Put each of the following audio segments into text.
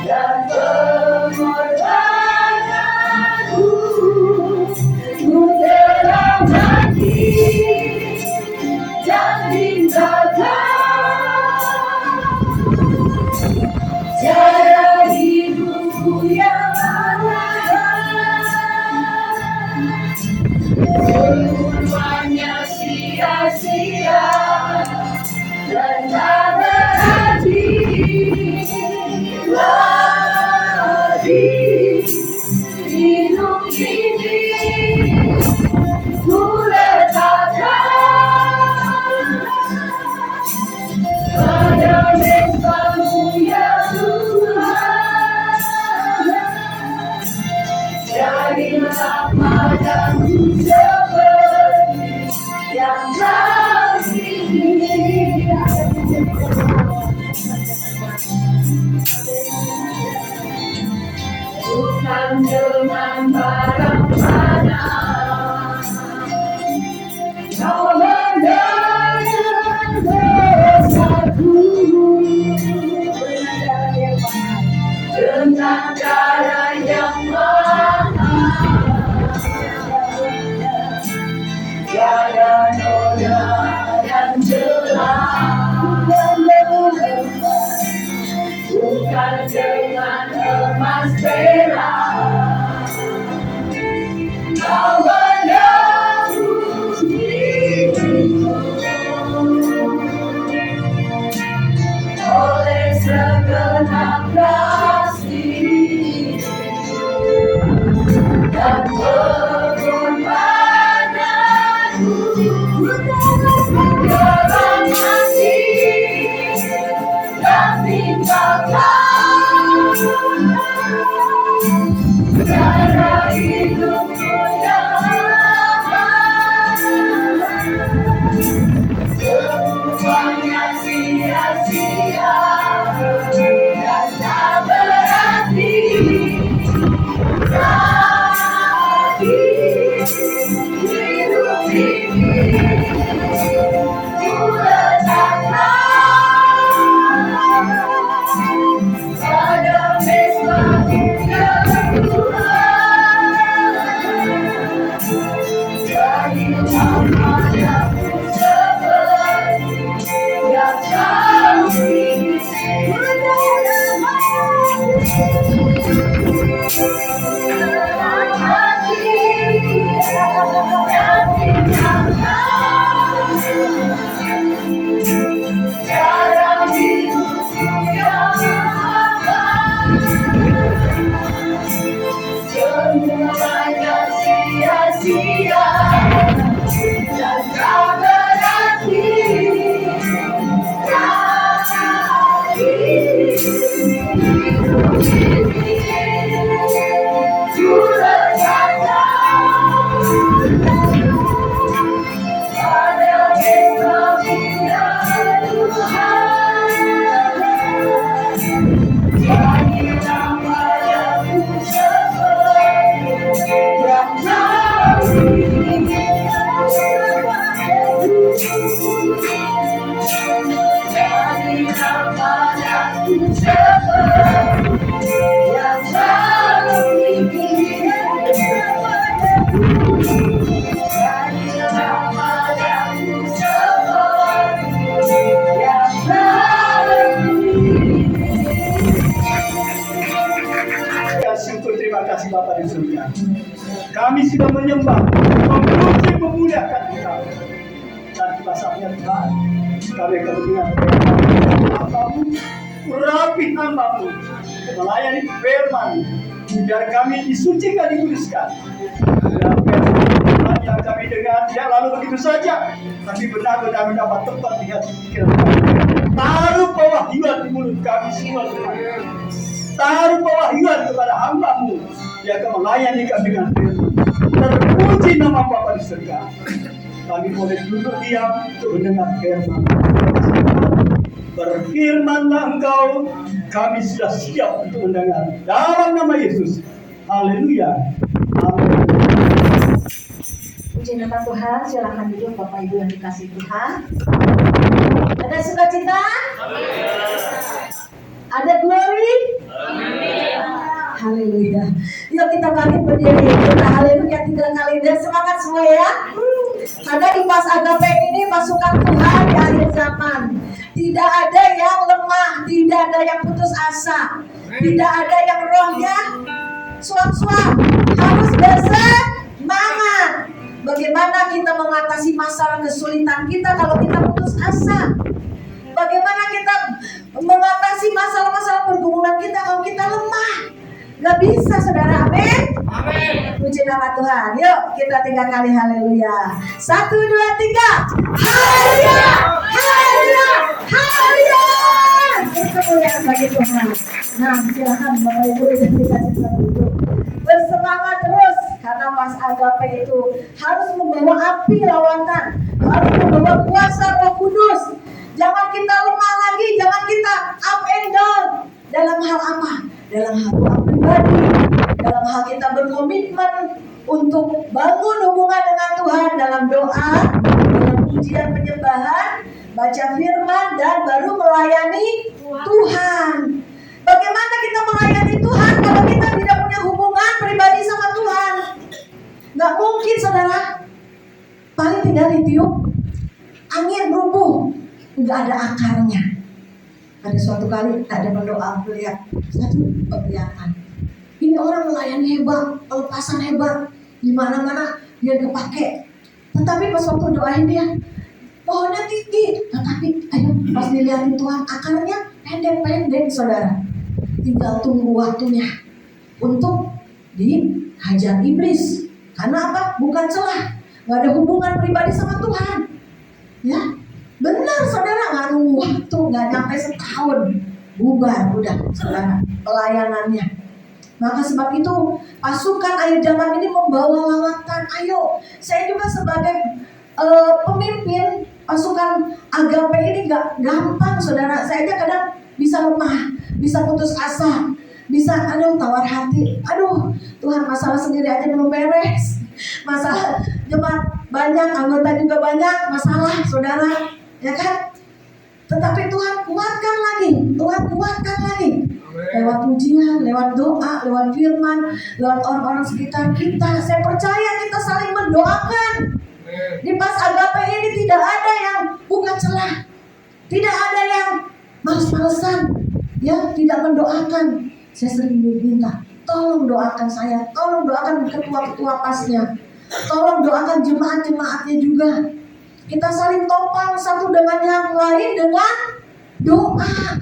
dan pengorbananmu, ku telah mati dan tinggalkan cara hidupku yang semuanya sia-sia dan tak berarti lagi. Hidup ini ku letakkan pada mezbamu ya Tuhan. Jadilah padaku seperti yang kasih. Bukan dengan barang mana kau menangkan dosaku, dengan cara yang mahal, tiada noda dan celah, bukan dengan emas perak kau menebus diriku. Oleh segenap kasih dan pengorbananmu, telah mati dan tinggalkan cara hidupku yang semuanya sia-sia dan tak berarti lagi. Hidup ini ku letakkan pada mezbamu ya Tuhan. Jadilah padaku seperti yang kasih. Cara hidupku yang semuanya sia-sia dan tak berarti lagi. Hidup ini ku letakkan pada mezbamu ya Tuhan. Jadilah padaku seperti yang kasih. Jadilah padaku seperti yang kasih. Jadilah padaku seperti yang kasih. Syukur, terima kasih Bapa di surga. Kami sudah menyembah, memuji, memuliakan Engkau. Dan tiba saatnya Tuhan, kami akan mendengar hamba-Mu, urapi hamba-Mu, melayani firman, biar kami disucikan, dikuduskan. Biar firman yang kami dengar tidak lalu begitu saja, tapi benar-benar mendapat tempat di hati pikiran kami. Taruh pewahyuan di mulut kami semua Tuhan. Taruh pewahyuan kepada hamba-Mu yang akan melayani kami dengan firman. Terpuji nama Bapa di surga. Kami boleh duduk diam untuk mendengar firman. Berfirmanlah Engkau, kami sudah siap untuk mendengar. Dalam nama Yesus. Haleluya. Amin. Puji nama Tuhan, silakan duduk Bapak Ibu yang dikasihi Tuhan. Ada sukacita? Ada glory? Haleluya. Yuk kita bangkit berdiri. Kita haleluya 3 kali dan semangat semua ya. Karena di Pas Agape ini pasukan Tuhan di akhir zaman. Tidak ada yang lemah, tidak ada yang putus asa, tidak ada yang rohnya suap-suap. Harus bersemangat. Bagaimana kita mengatasi masalah kesulitan kita kalau kita putus asa? Bagaimana kita mengatasi masalah-masalah pergumulan kita kalau kita lemah? Gak bisa, saudara. Amin. Amin. Puji nama Tuhan. Yuk kita 3 kali haleluya. 1, 2, 3. Haleluya, haleluya, haleluya. Kemuliaan bagi Tuhan. Nah, silakan Bapak Ibu dan dikasih duduk. Bersemangat terus karena Pas Agape itu harus membawa api lawatan, harus membawa kuasa Roh Kudus. Jangan kita lemah lagi, jangan kita up and down. Dalam hal apa? Dalam hal doa pribadi, dalam hal kita berkomitmen untuk bangun hubungan dengan Tuhan dalam doa, dalam pujian penyembahan, baca firman, dan baru melayani Tuhan. Bagaimana kita melayani Tuhan kalau kita tidak punya hubungan pribadi sama Tuhan? Gak mungkin, saudara. Paling tinggal ditiup, angin rubuh, gak ada akarnya. Ada suatu kali ada pendoa melihat satu penglihatan. Ini orang melayani hebat, pelepasan hebat, di mana-mana dia dipakai. Tetapi pas waktu doain dia, pohonnya tinggi, tetapi ayo pas dilihatin Tuhan akarnya pendek-pendek, saudara. Tinggal tunggu waktunya untuk dihajar iblis. Karena apa? Bukan celah, nggak ada hubungan pribadi sama Tuhan. Ya, benar saudara, nggak nunggu waktu, nggak sampai setahun, bubar udah saudara pelayanannya. Maka sebab itu pasukan akhir zaman ini membawa lawatan. Ayo, saya juga sebagai pemimpin pasukan Agape ini nggak gampang, saudara. Saya aja kadang bisa lemah, bisa putus asa, bisa tawar hati. Aduh, Tuhan, masalah sendiri aja belum beres. Masalah jemaat banyak, anggota juga banyak, masalah, saudara, ya kan? Tetapi Tuhan kuatkan lagi, Tuhan kuatkan lagi. Lewat pujian, lewat doa, lewat firman, lewat orang-orang sekitar kita. Saya percaya kita saling mendoakan. Di Pas Agape ini tidak ada yang buka celah, tidak ada yang males-malesan, ya, tidak mendoakan. Saya sering minta, tolong doakan saya, tolong doakan ketua-ketua pasnya, tolong doakan jemaat-jemaatnya juga. Kita saling topang satu dengan yang lain dengan doa.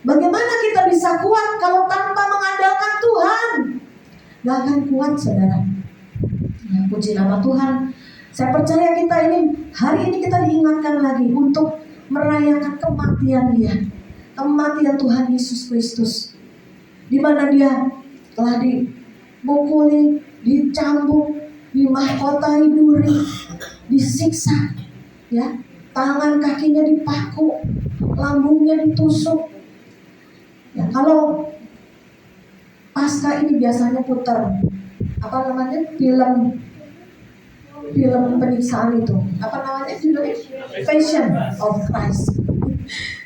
Bagaimana kita bisa kuat kalau tanpa mengandalkan Tuhan? Gak akan kuat, saudara. Ya, puji nama Tuhan. Saya percaya kita ini, hari ini kita diingatkan lagi untuk merayakan kematian Dia, kematian Tuhan Yesus Kristus, di mana Dia telah dipukuli, dicambuk, dimahkotai duri, disiksa, ya, tangan kakinya dipaku, lambungnya ditusuk. Ya, kalau pasca ini biasanya putar film penyiksaan itu, judulnya Passion of Christ.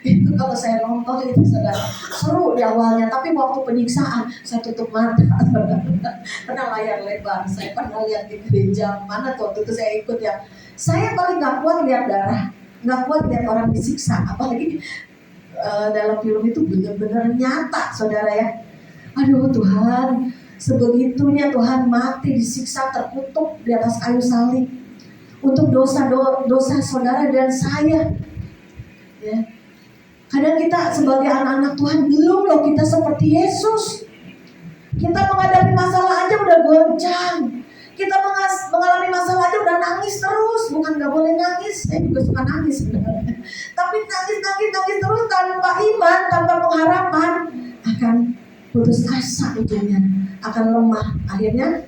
Itu kalau saya nonton itu sudah seru di awalnya, tapi waktu penyiksaan saya tutup mata. Pernah layar lebar, saya pernah lihat di gereja mana tuh, waktu itu saya ikut ya. Saya paling gak kuat lihat darah, gak kuat lihat orang disiksa, apalagi dalam film itu benar-benar nyata, saudara ya. Aduh Tuhan, sebegitunya Tuhan mati, disiksa, terkutuk di atas kayu salib untuk dosa saudara dan saya. Ya. Kadang kita sebagai anak-anak Tuhan belum loh kita seperti Yesus. Kita menghadapi masalah aja udah goncang. Kita mengalami masalah aja udah nangis terus. Bukan gak boleh nangis, saya juga suka nangis sebenarnya. Tapi nangis terus tanpa iman, tanpa pengharapan, akan putus asa ujungnya, akan lemah, akhirnya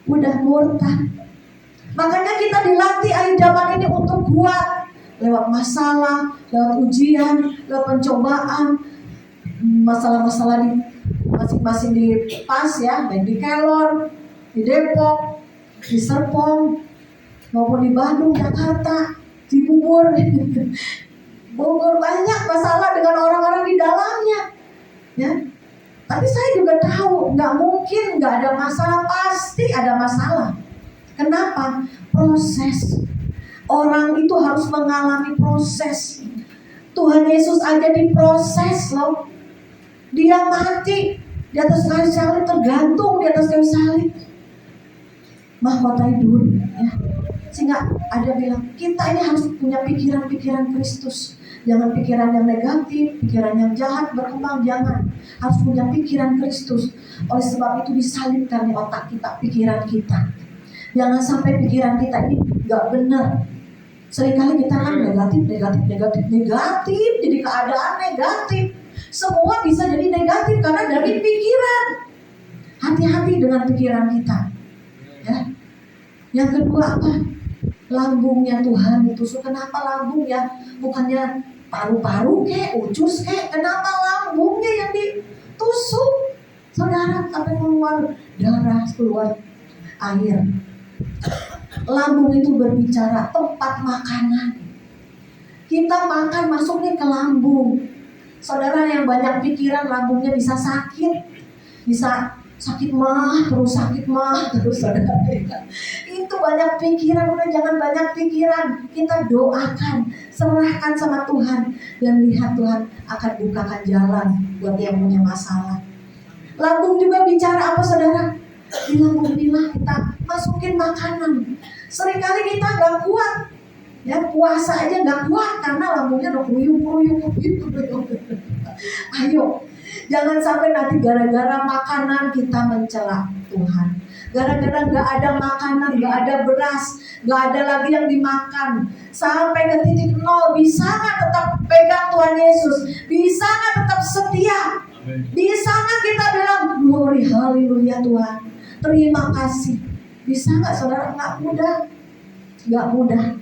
mudah murtad. Makanya kita dilatih akhir zaman ini untuk kuat lewat masalah, lewat ujian, lewat pencobaan, masalah-masalah di masing-masing di Pas ya, baik di Kelor, di Depok, di Serpong, maupun di Bandung, Jakarta, di Bogor, banyak masalah dengan orang-orang di dalamnya, ya. Tapi saya juga tahu nggak mungkin nggak ada masalah, pasti ada masalah. Kenapa? Proses. Orang itu harus mengalami proses. Tuhan Yesus aja diproses loh. Dia mati di atas kayu salib, tergantung di atas kayu salib. Mahkota hidup ya. Sehingga ada bilang kita ini harus punya pikiran-pikiran Kristus. Jangan pikiran yang negatif, pikiran yang jahat berkembang, jangan. Harus punya pikiran Kristus. Oleh sebab itu disalibkan di otak kita, pikiran kita. Jangan sampai pikiran kita ini gak benar. Seringkali kita kan negatif, jadi keadaan negatif. Semua bisa jadi negatif karena dari pikiran. Hati-hati dengan pikiran kita. Ya. Yang kedua apa? Lambungnya Tuhan itu. So, kenapa lambung ya? Bukannya paru-paru kek, ucus kek. Kenapa lambungnya yang ditusuk? Saudara, sampai keluar darah, keluar air. Lambung itu berbicara tempat makanan. Kita makan masuknya ke lambung. Saudara yang banyak pikiran, lambungnya bisa sakit. Bisa sakit mah terus, saudara. Itu banyak pikiran. Udah jangan banyak pikiran. Kita doakan, serahkan sama Tuhan, dan lihat Tuhan akan bukakan jalan buat yang punya masalah. Lambung juga bicara apa, saudara? Di lambung inilah kita masukin makanan. Seringkali kita gak kuat, ya puasa aja gak kuat karena lambungnya udah kruyuk. Ayo, jangan sampai nanti gara-gara makanan kita mencela Tuhan. Gara-gara gak ada makanan, gak ada beras, gak ada lagi yang dimakan, sampai ke titik nol. Bisa gak tetap pegang Tuhan Yesus? Bisa gak tetap setia? Bisa gak kita bilang glory haleluya Tuhan, terima kasih? Bisa gak saudara? Gak mudah.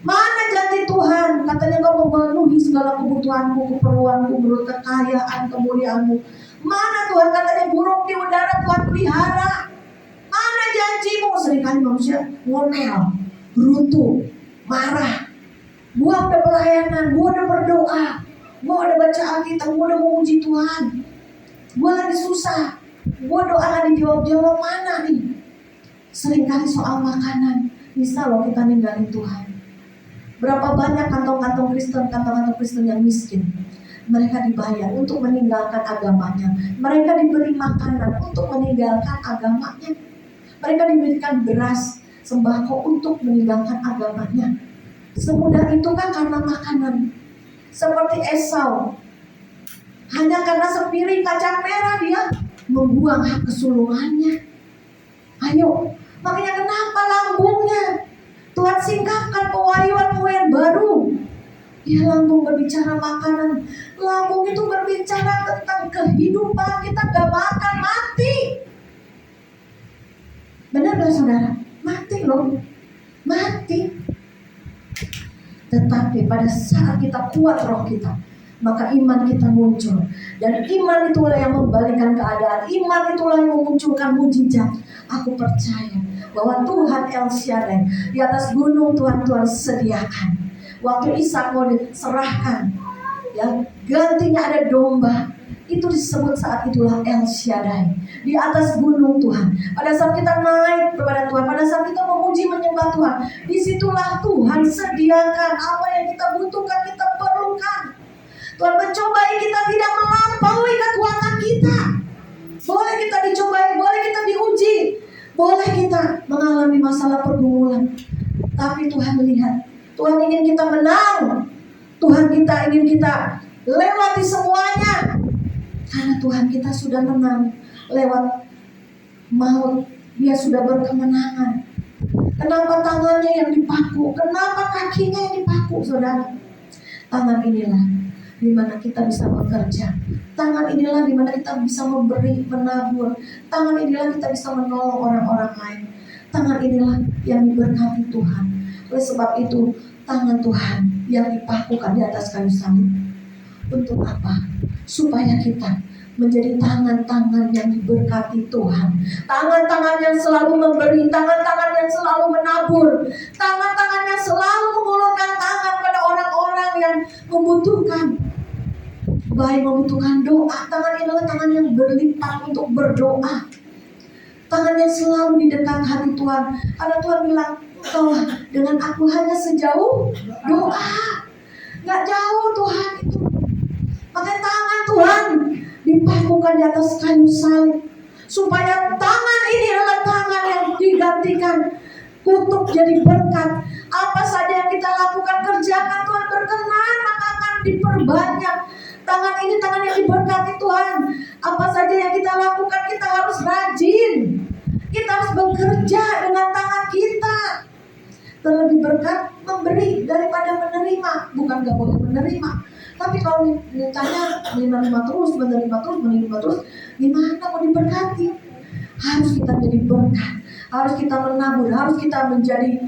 Mana janji Tuhan? Katanya kau memenuhi segala kebutuhanmu, keperluanmu, menurut kekayaan kemuliaanmu. Mana Tuhan? Katanya burung di udara Tuhan pelihara. Mana janjimu? Seringkali manusia ngomel, gerutu, marah. Gua udah pelayanan, gua udah berdoa, gua udah baca Alkitab, gua udah memuji Tuhan. Gua lagi susah, gua doa gak dijawab-jawab. Mana nih? Seringkali soal makanan bisa loh kita ninggalin Tuhan. Berapa banyak kantong-kantong Kristen yang miskin. Mereka dibayar untuk meninggalkan agamanya. Mereka diberi makanan untuk meninggalkan agamanya. Mereka diberikan beras, sembako untuk meninggalkan agamanya. Semudah itu kan karena makanan. Seperti Esau, hanya karena sepiring kacang merah dia membuang hak kesulungannya. Ayo, makanya kenapa lambungnya Tuhan singkapkan pewahyuan baru. Ya, lambung berbicara makanan. Lambung itu berbicara tentang kehidupan. Kita gak makan, mati. Benar gak saudara? Mati loh. Mati. Tetapi pada saat kita kuat roh kita, maka iman kita muncul. Dan iman itulah yang membalikkan keadaan. Iman itulah yang memunculkan mujizat. Aku percaya bahwa Tuhan El Shaddai di atas gunung Tuhan sediakan. Waktu Ishak mau diserahkan, ya, gantinya ada domba. Itu disebut saat itulah El Shaddai di atas gunung Tuhan. Pada saat kita naik kepada Tuhan, pada saat kita memuji menyembah Tuhan, disitulah Tuhan sediakan apa yang kita butuhkan, kita perlukan. Tuhan mencobai kita tidak melampaui kekuatan kita. Boleh kita dicobai, boleh kita diuji, boleh kita mengalami masalah pergumulan. Tapi Tuhan melihat, Tuhan ingin kita menang. Tuhan kita ingin kita lewati semuanya. Karena Tuhan kita sudah menang lewat maut. Dia sudah berkemenangan. Kenapa tangannya yang dipaku? Kenapa kakinya yang dipaku, saudara? Tangan inilah di mana kita bisa bekerja. Tangan inilah di mana kita bisa memberi, menabur. Tangan inilah kita bisa menolong orang-orang lain. Tangan inilah yang diberkati Tuhan. Oleh sebab itu, tangan Tuhan yang dipakukan di atas kayu salib. Untuk apa? Supaya kita menjadi tangan-tangan yang diberkati Tuhan. Tangan-tangan yang selalu memberi, tangan-tangan yang selalu menabur, tangan-tangan yang selalu mengulurkan tangan pada orang-orang yang membutuhkan. baik membutuhkan doa. Tangan ini adalah tangan yang berlipat untuk berdoa. Tangan yang selalu di dekat hati Tuhan. Karena Tuhan bilang, "Kau dengan aku hanya sejauh doa." Gak jauh Tuhan itu. Makanya tangan Tuhan dipakukan di atas kayu salib, supaya tangan ini adalah tangan yang digantikan kutuk jadi berkat. Apa saja yang kita lakukan, kerjakan, Tuhan berkenan, maka akan diperbanyak. Tangan ini tangan yang diberkati Tuhan. Apa saja yang kita lakukan, kita harus rajin. Kita harus bekerja dengan tangan kita. Terlebih berkat memberi daripada menerima. Bukan gak boleh menerima, tapi kalau ditanya menerima terus, gimana mau diberkati? Harus kita jadi berkat, harus kita menabur, harus kita menjadi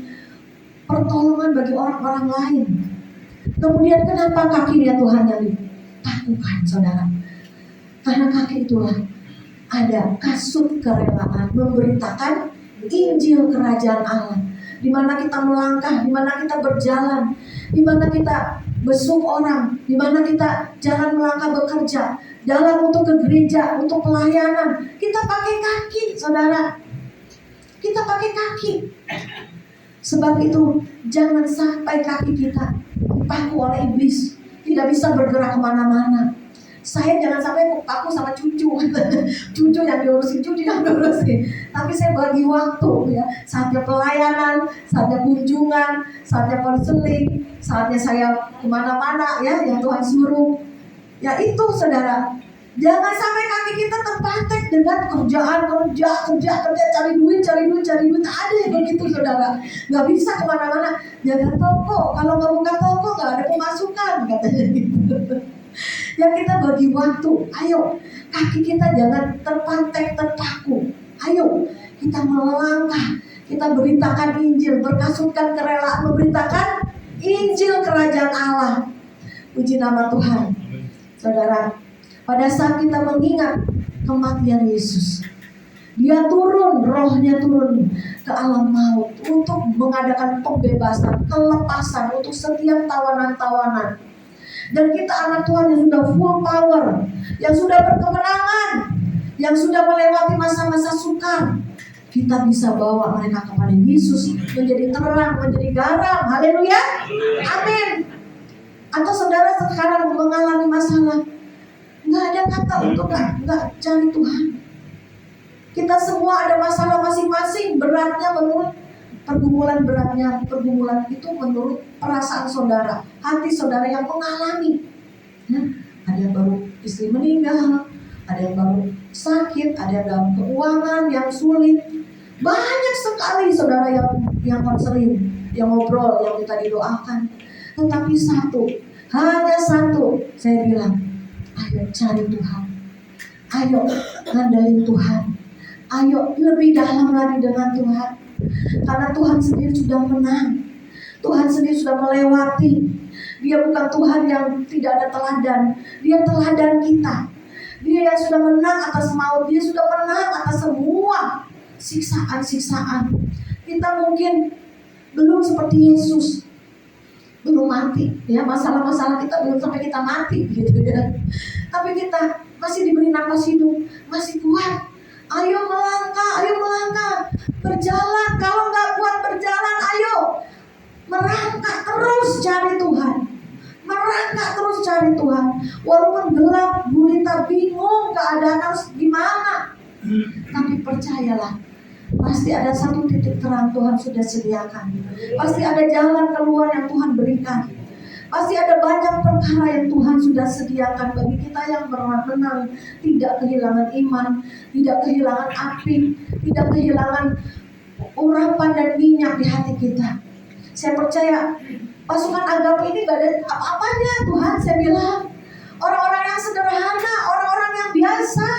pertolongan bagi orang-orang lain. Kemudian kenapa kakinya Tuhan yang dipakukan, saudara? Karena kaki itulah ada kasut kerelaan memberitakan Injil Kerajaan Allah, di mana kita melangkah, di mana kita berjalan, di mana kita besuk orang, di mana kita jalan melangkah bekerja, jalan untuk ke gereja, untuk pelayanan. Kita pakai kaki, saudara. Kita pakai kaki. Sebab itu jangan sampai kaki kita dipaku oleh iblis, tidak bisa bergerak kemana-mana. Saya jangan sampai paku sama cucu cucu yang diurusin, cucu yang diurusin. Tapi saya bagi waktu ya, saatnya pelayanan, saatnya kunjungan, saatnya konseling, saatnya saya kemana-mana ya yang Tuhan suruh. Ya itu saudara, jangan sampai kaki kita terpatek dengan kerja, cari duit. Ada yang begitu saudara, nggak bisa kemana-mana. Jaga toko, kalau nggak buka toko nggak ada pemasukan katanya gitu. Ya kita bagi waktu, ayo kaki kita jangan terpatek, terpaku. Ayo kita melangkah, kita beritakan Injil, berkasutkan kerelaan memberitakan Injil Kerajaan Allah. Puji nama Tuhan. Saudara, pada saat kita mengingat kematian Yesus, Dia turun, rohnya turun ke alam maut untuk mengadakan pembebasan, kelepasan untuk setiap tawanan-tawanan. Dan kita anak Tuhan yang sudah full power, yang sudah berkemenangan, yang sudah melewati masa-masa sukar, kita bisa bawa mereka kepada Yesus, menjadi terang, menjadi garam. Haleluya, amin. Atau saudara sekarang mengalami masalah, nggak ada kata untuk nggak cari Tuhan. Kita semua ada masalah masing-masing, beratnya menurut pergumulan itu menurut perasaan saudara, hati saudara yang mengalami. Ada yang baru istri meninggal, ada yang baru sakit, ada yang dalam keuangan yang sulit. Banyak sekali saudara yang konseling, yang ngobrol, yang kita didoakan. Tetapi hanya satu, saya bilang, ayo cari Tuhan, ayo ngandalin Tuhan, ayo lebih dalam lagi dengan Tuhan. Karena Tuhan sendiri sudah menang, Tuhan sendiri sudah melewati. Dia bukan Tuhan yang tidak ada teladan, Dia teladan kita. Dia yang sudah menang atas maut, Dia sudah menang atas semua siksaan-siksaan. Kita mungkin belum seperti Yesus, belum mati ya, masalah-masalah kita belum sampai kita mati gitu ya. Tapi kita masih diberi napas hidup, masih kuat. Ayo melangkah, berjalan. Kalau nggak kuat berjalan, ayo merangkak terus cari Tuhan. Walaupun gelap, gulita, bingung keadaan harus gimana, tapi percayalah, pasti ada satu titik terang Tuhan sudah sediakan. Pasti ada jalan keluar yang Tuhan berikan. Pasti ada banyak perkara yang Tuhan sudah sediakan bagi kita yang menang, tidak kehilangan iman, tidak kehilangan api, tidak kehilangan urapan dan minyak di hati kita. Saya percaya pasukan agape ini gak ada apa-apanya Tuhan. Saya bilang orang-orang yang sederhana, orang-orang yang biasa,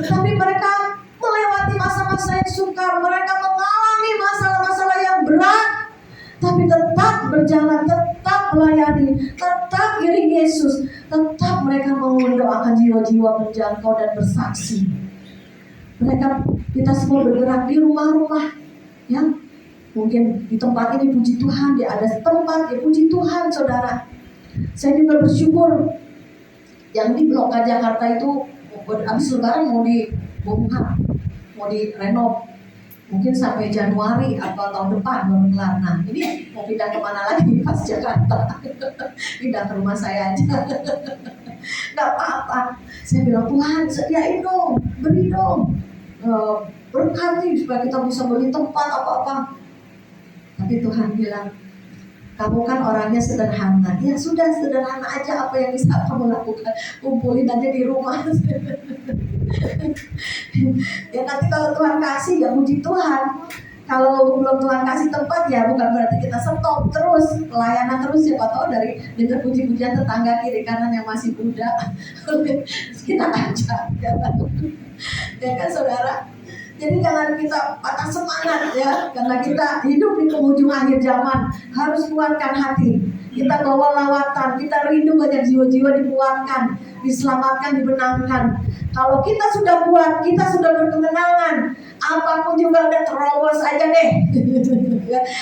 tapi mereka melewati masa-masa yang sukar, mereka mengalami masalah-masalah yang berat, tapi tetap berjalan, tetap melayani, tetap iring Yesus, tetap mereka mau mendoakan jiwa-jiwa, menjangkau dan bersaksi. Kita semua bergerak di rumah-rumah, ya. Mungkin di tempat ini puji Tuhan, di ada tempat ya puji Tuhan, saudara. Saya juga bersyukur Yang di Blok K Jakarta itu habis lebaran mau dibongkar, mau direnov, mungkin sampai Januari atau tahun depan baru kelar. Nah ini mau pindah kemana lagi pas Jakarta? Pindah ke rumah saya aja. Nggak apa-apa. Saya bilang, Tuhan sediain dong, beri dong, berkati supaya kita bisa beli tempat apa-apa. Tapi Tuhan bilang, kamu kan orangnya sederhana. Ya sudah, sederhana aja, apa yang bisa kamu lakukan, kumpulin aja di rumah. Ya nanti kalau Tuhan kasih ya puji Tuhan. Kalau belum Tuhan kasih tempat ya bukan berarti kita stop terus pelayanan terus. Siapa tahu dari dengar puji-pujian tetangga kiri kanan yang masih muda kita ajak, ya kan saudara. Jadi jangan kita patah semangat ya, karena kita hidup di penghujung akhir zaman. Harus kuatkan hati. Kita bawa lawatan, kita rindu banyak jiwa-jiwa dikuatkan, diselamatkan, dibenangkan. Kalau kita sudah kuat, kita sudah berkemenangan, apapun juga udah terobos aja deh.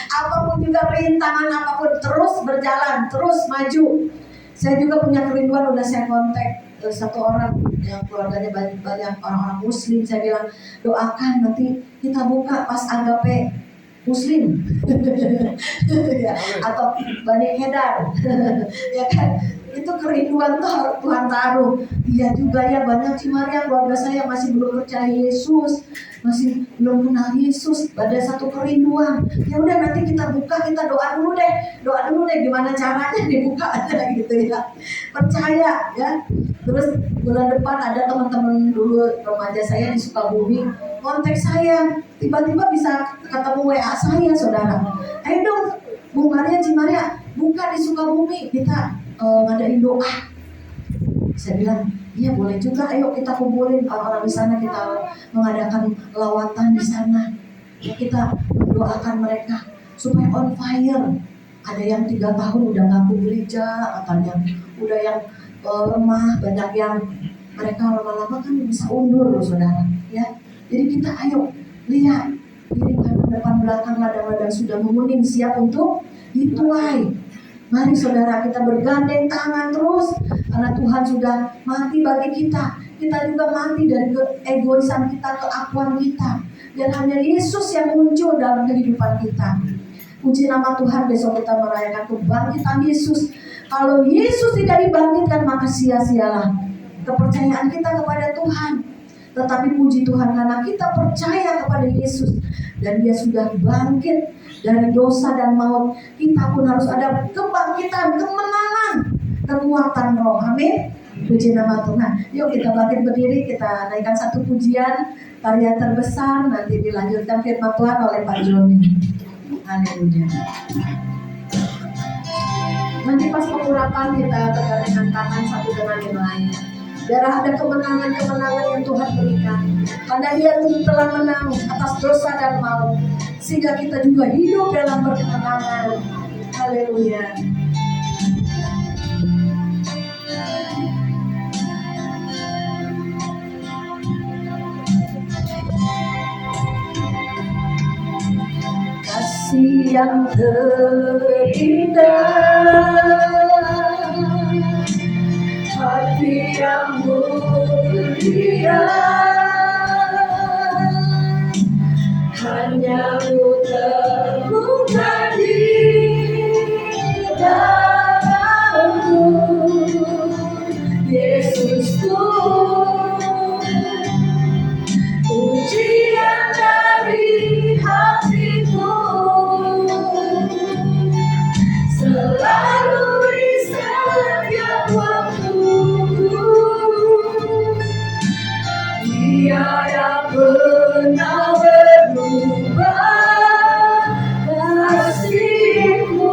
Apapun juga rintangan, apapun terus berjalan, terus maju. Saya juga punya kerinduan, udah saya kontak satu orang yang keluarganya banyak orang-orang Muslim. Saya bilang, doakan nanti kita buka pas agape Muslim ya, atau Bani Hedar ya kan. Itu kerinduan tuh Tuhan taruh. Iya juga ya, banyak Cimaria keluarga saya masih belum percaya Yesus, masih belum kenal Yesus. Ada satu kerinduan. Ya udah nanti kita buka, kita doa dulu deh gimana caranya dibuka aja gitu ya. Percaya ya. Terus bulan depan ada teman-teman dulu remaja saya di Sukabumi kontak saya, tiba-tiba bisa ketemu WA saya, saudara. Ayo dong Bu Maria, Cimaria buka di Sukabumi, kita ngadain doa. Saya bilang, iya boleh juga, ayo kita kumpulin orang-orang di sana, kita mengadakan lawatan di sana. Ya, kita mendoakan mereka supaya on fire. Ada yang 3 tahun udah ngaku gereja, katanya udah yang lemah, banyak yang mereka lama-lama kan bisa undur loh saudara. Ya, jadi kita ayo lihat kiri kanan depan belakang ladang-ladang sudah menguning, siap untuk dituai. Mari saudara kita bergandeng tangan terus, karena Tuhan sudah mati bagi kita. Kita juga mati dari keegoisan kita, keakuan kita. Dan hanya Yesus yang muncul dalam kehidupan kita. Puji nama Tuhan, besok kita merayakan kebangkitan Yesus. Kalau Yesus tidak dibangkitkan maka sia-sialah kepercayaan kita kepada Tuhan. Tetapi puji Tuhan karena kita percaya kepada Yesus dan Dia sudah bangkit dari dosa dan maut. Kita pun harus ada kebangkitan, kemenangan, kekuatan roh. Amin. Puji nama Tuhan. Yuk kita bangkit berdiri, kita naikkan satu pujian karya terbesar, nanti dilanjutkan firman Tuhan oleh Pak Joni. Haleluya. Nanti pas pengurapan kita bergandengan tangan satu dengan yang lain. Biar ada kemenangan-kemenangan yang Tuhan berikan. Karena Dia telah menang atas dosa dan maut, sehingga kita juga hidup dalam berkemenangan. Haleluya. Kasih yang terindah, hati yang mulia, hanya Ku temukan di dalammu, Yesusku. Pujian dari hatiku selalu di setiap waktu. Tiada pernah berubah kasih-Mu.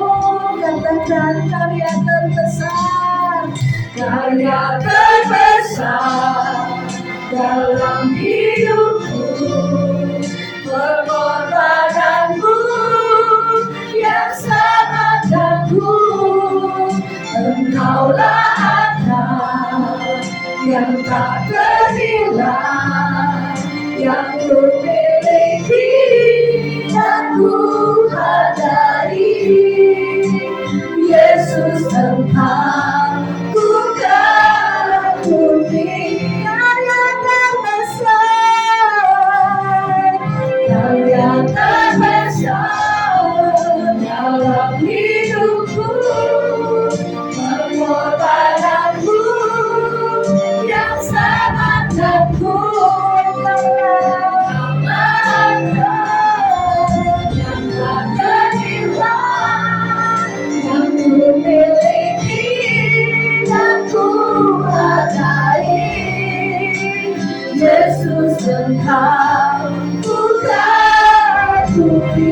Katakan karya terbesar, karya terbesar dalam hidupku, pengorbananmu yang sangat agung. Engkaulah anak yang tak ternilai, yang Ku miliki dan Ku hadiri. Yesus Engkau Ku kasihi. dalam hidupku, pengorbananmu yang sangat tekun, yang tak ternilai, yang ku miliki dan ku hargai. Yesus Engkau bukan bukti,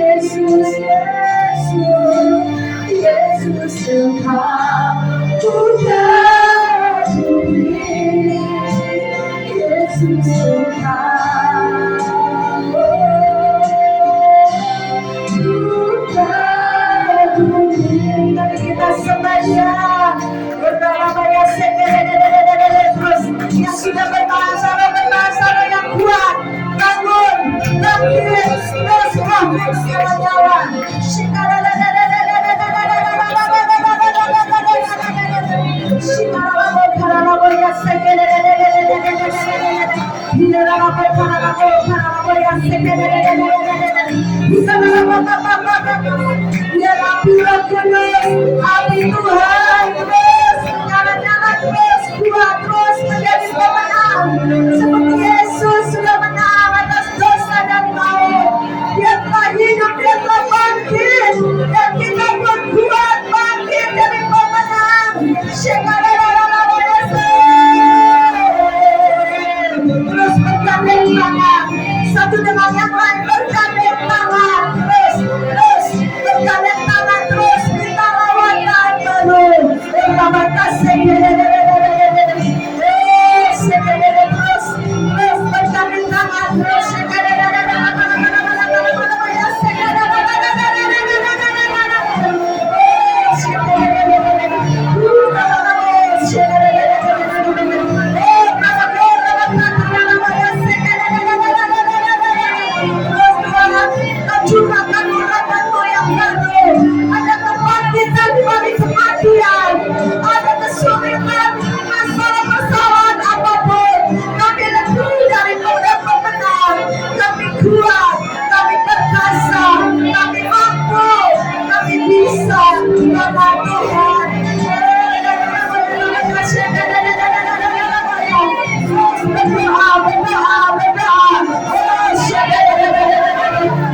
Yesus, Yesus, Yesus Engkau bukan bukti, Yesus Engkau bukan bukti. Mari kita semuanya bernama-nama terus yang sudah bertahan yang kuat, bangun, bangkit, terus bangkit segala nyawa. Api Tuhan terus nyala-nyala terus kuat terus menjadi pemenang seperti Yesus sudah menang atas dosa dan maut. Dia telah hidup, dia telah bangkit, dan kita pun kuat bangkit jadi pemenang. Terus bergandeng tangan satu dengan yang lain, bergandeng tangan terus bergandeng tangan terus kita lawan penuh. Terima kasih. Terus bergandeng tangan terus. Ada kebangkitan di balik kematian, ada kesulitan, masalah apapun, kami lebih daripada pemenang. Kami kuat, kami perkasa, kami mampu, kami bisa karena Tuhan.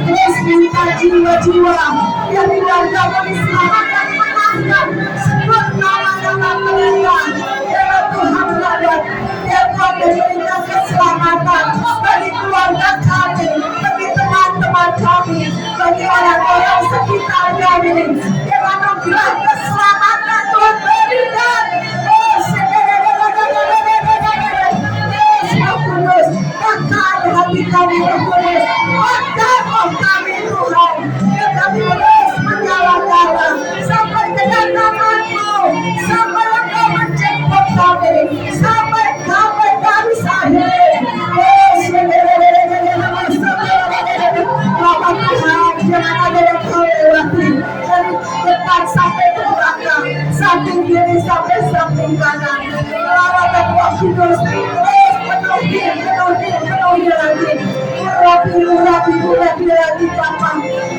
Terus minta jiwa-jiwa yang keluarga diselamatkan, menangkan sebut nama-nama mereka. Ya Tuhan Bapak, ya Tuhan berikan keselamatan bagi keluarga kami, bagi teman-teman kami, bagi orang-orang sekitar kami. Yang anugerah keselamatan Tuhan berikan. Kudus, makan hati kami kudus, makan kami Tuhan, yang kami terus menyala-nyala sampai kedatangan-Mu, sampai Engkau menjemput kami, sampai garis akhir. Bapak Tuhan, jangan ada yang Kau lewati dari depan sampai ke belakang, samping kiri sampai samping kanan. Lawatan Roh Kudus, penuhi lagi, urapi lagi Bapa,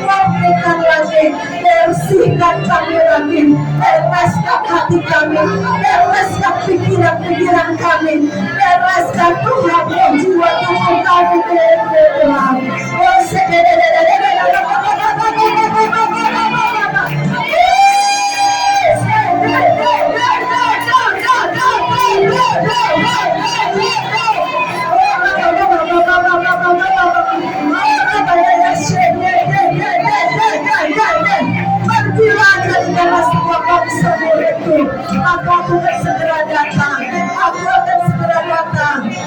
murnikan lagi, bersihkan kami lagi, bereskan hati kami, bereskan pikiran kami, bereskan Tuhan jiwa tubuh kami Tuhan. Aku akan segera datang,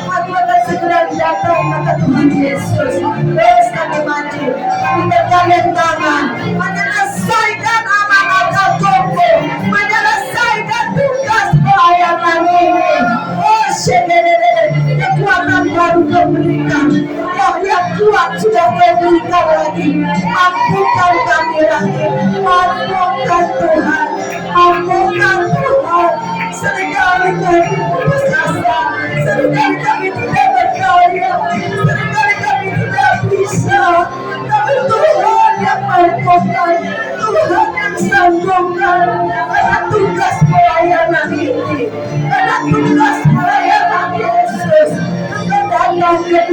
aku akan segera datang kata Tuhan Yesus. Terus kami maju, kami bergandeng tangan, menyelesaikan amanat Tuhanku, menyelesaikan tugas pelayanan ini. Oh, kekuatan baru Kau berikan, yang kuat sudah Kau berikan lagi. Mampukan kami lagi, mampukan Tuhan, mampukan Tuhan. Seringkali kami putus asa, seringkali kami tidak berdaya, seringkali kami tidak bisa, tapi Tuhan yang mampu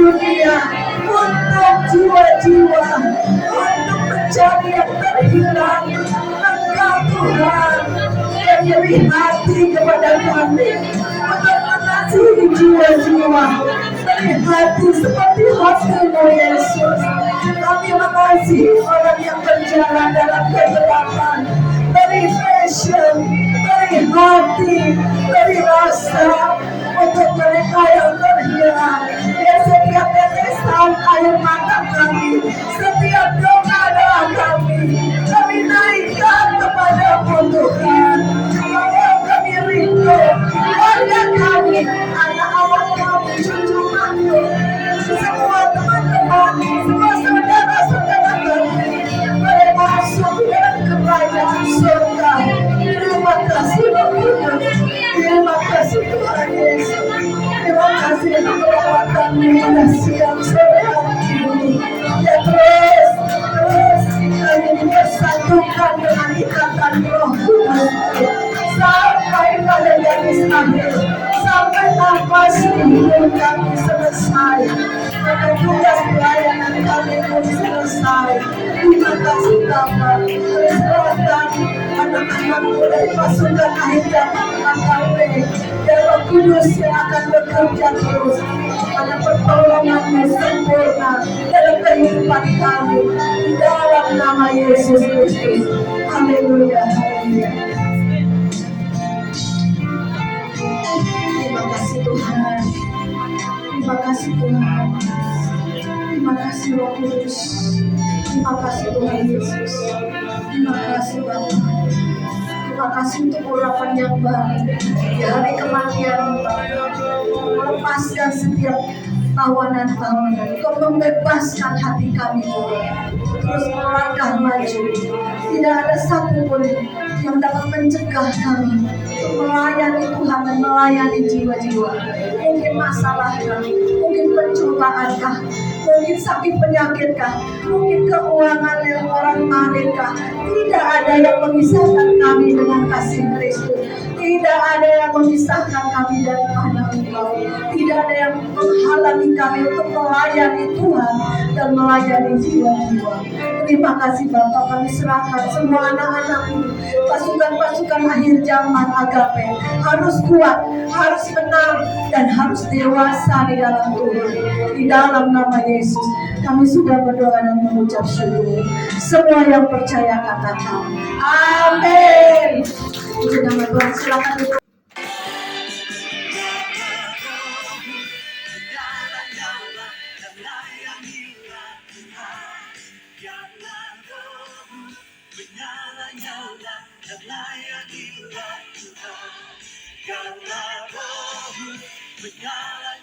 dunia, untuk jiwa-jiwa, untuk mencari yang terhilang. Engkau Tuhan yang beri hati kepada kami untuk mengasihi jiwa-jiwa, beri hati seperti hati-Mu Yesus. Kami mengasihi orang yang berjalan dalam kegelapan, beri passion, beri hati, beri rasa untuk mereka yang terhilang. Ya, setiap tetesan air mata kami, setiap doa-doa kami naikkan kepada-Mu Tuhan. Oh, kami rindu keluarga kami, anak-anak kami, cucu-cucu, semua teman-teman, semua saudara-saudara kami, boleh masuk dalam kerajaan surga. Terima kasih Bapak, terima kasih Tuhan Yesus, terima kasih untuk perawatan-Mu pada siang sore hari ini. Ya, terus kami bersatukan dengan ikatan Roh Kudus sampai pada garis akhir, sampai nafas hidup kami selesai, maka tugas pelayanan kami pun selesai. Terima kasih Bapa. Serahkan anak-anak-Mu dari pasukan akhir zaman AKP, dan Roh Kudus yang akan bekerja terus pada pertolongan-Mu sempurna dalam kehidupan kami, di dalam nama Yesus Kristus. Haleluya, haleluya. Terima kasih Tuhan. Terima kasih Tuhan. Terima kasih Roh Kudus. Terima kasih Tuhan Yesus. Terima kasih Bapa. Terima kasih untuk urapan yang baru di hari kematian, melepaskan setiap tawanan-tawanan. Kau membebaskan hati kami Tuhan, terus melangkah maju. Tidak ada satupun yang dapat mencegah kami untuk melayani Tuhan dan melayani jiwa-jiwa. Mungkin masalah kah, mungkin pencobaan kah, mungkin sakit penyakit kah, mungkin keuangan yang orang maling kah. Tidak ada yang memisahkan kami dengan kasih Kristus. Tidak ada yang memisahkan kami daripada Engkau. Tidak ada yang menghalangi kami untuk melayani Tuhan dan melayani jiwa-jiwa. Terima kasih Bapak, kami serahkan semua anak-anak-Mu, pasukan-pasukan akhir zaman agape, harus kuat, harus menang, dan harus dewasa di dalam Tuhan. Di dalam nama Yesus kami sudah berdoa dan mengucap syukur. Semua yang percaya katakan amin. Puji nama Tuhan. Silakan duduk. Menyala